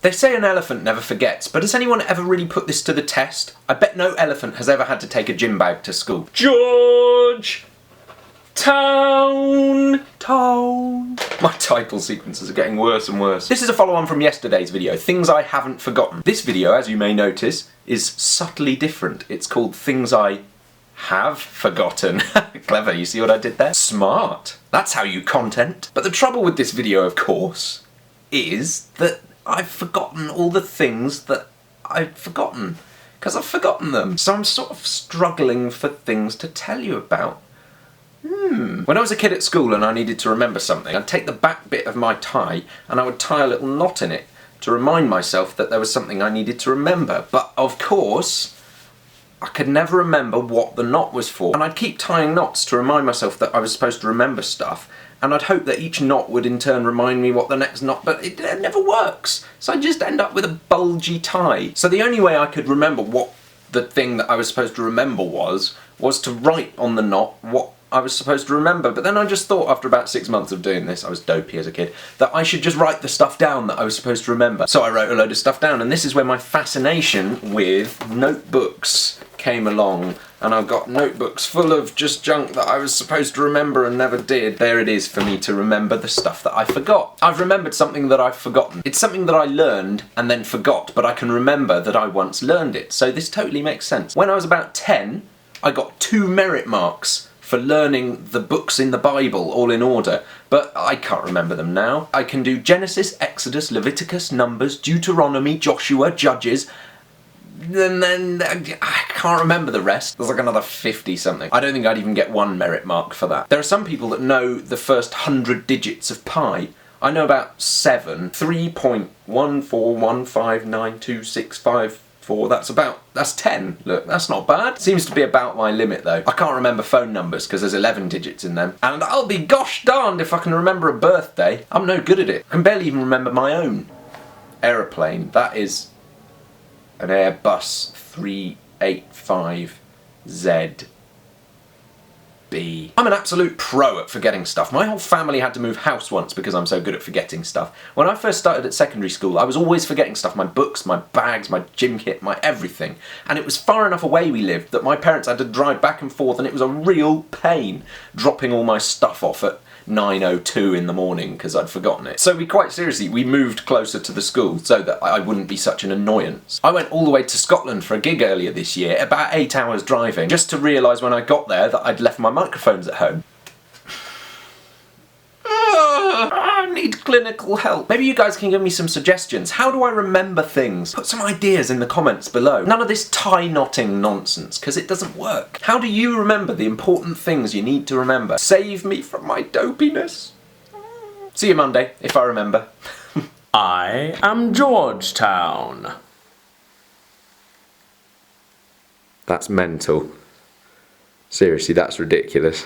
They say an elephant never forgets, but has anyone ever really put this to the test? I bet no elephant has ever had to take a gym bag to school. George! Town! My title sequences are getting worse and worse. This is a follow-on from yesterday's video, Things I Haven't Forgotten. This video, as you may notice, is subtly different. It's called Things I Have Forgotten. Clever, you see what I did there? Smart. That's how you content. But the trouble with this video, of course, is that I've forgotten all the things that I've forgotten. Because I've forgotten them. So I'm sort of struggling for things to tell you about. When I was a kid at school and I needed to remember something, I'd take the back bit of my tie and I would tie a little knot in it to remind myself that there was something I needed to remember. But of course, I could never remember what the knot was for. And I'd keep tying knots to remind myself that I was supposed to remember stuff, and I'd hope that each knot would in turn remand me what the next knot, but it never works. So I just end up with a bulgy tie. So the only way I could remember what the thing that I was supposed to remember was to write on the knot what I was supposed to remember. But then I just thought, after about 6 months of doing this, I was dopey as a kid, that I should just write the stuff down that I was supposed to remember. So I wrote a load of stuff down, and this is where my fascination with notebooks came along. And I've got notebooks full of just junk that I was supposed to remember and never did. There it is for me to remember the stuff that I forgot. I've remembered something that I've forgotten. It's something that I learned and then forgot, but I can remember that I once learned it. So this totally makes sense. When I was about 10, I got 2 merit marks for learning the books in the Bible all in order, but I can't remember them now. I can do Genesis, Exodus, Leviticus, Numbers, Deuteronomy, Joshua, Judges, and then I can't remember the rest. There's like another 50 something. I don't think I'd even get 1 merit mark for that. There are some people that know the first 100 digits of pi. I know about 7. 3.141592654. That's 10. Look, that's not bad. Seems to be about my limit though. I can't remember phone numbers because there's 11 digits in them. And I'll be gosh darned if I can remember a birthday. I'm no good at it. I can barely even remember my own aeroplane. That is an Airbus 385ZB. I'm an absolute pro at forgetting stuff. My whole family had to move house once because I'm so good at forgetting stuff. When I first started at secondary school, I was always forgetting stuff. My books, my bags, my gym kit, my everything. And it was far enough away we lived that my parents had to drive back and forth, and it was a real pain dropping all my stuff off at 9:02 in the morning because I'd forgotten it. So we moved closer to the school so that I wouldn't be such an annoyance. I went all the way to Scotland for a gig earlier this year, about 8 hours driving, just to realise when I got there that I'd left my microphones at home. I need clinical help. Maybe you guys can give me some suggestions. How do I remember things? Put some ideas in the comments below. None of this tie knotting nonsense, because it doesn't work. How do you remember the important things you need to remember? Save me from my dopiness. See you Monday, if I remember. I am Georgetown. That's mental. Seriously, that's ridiculous.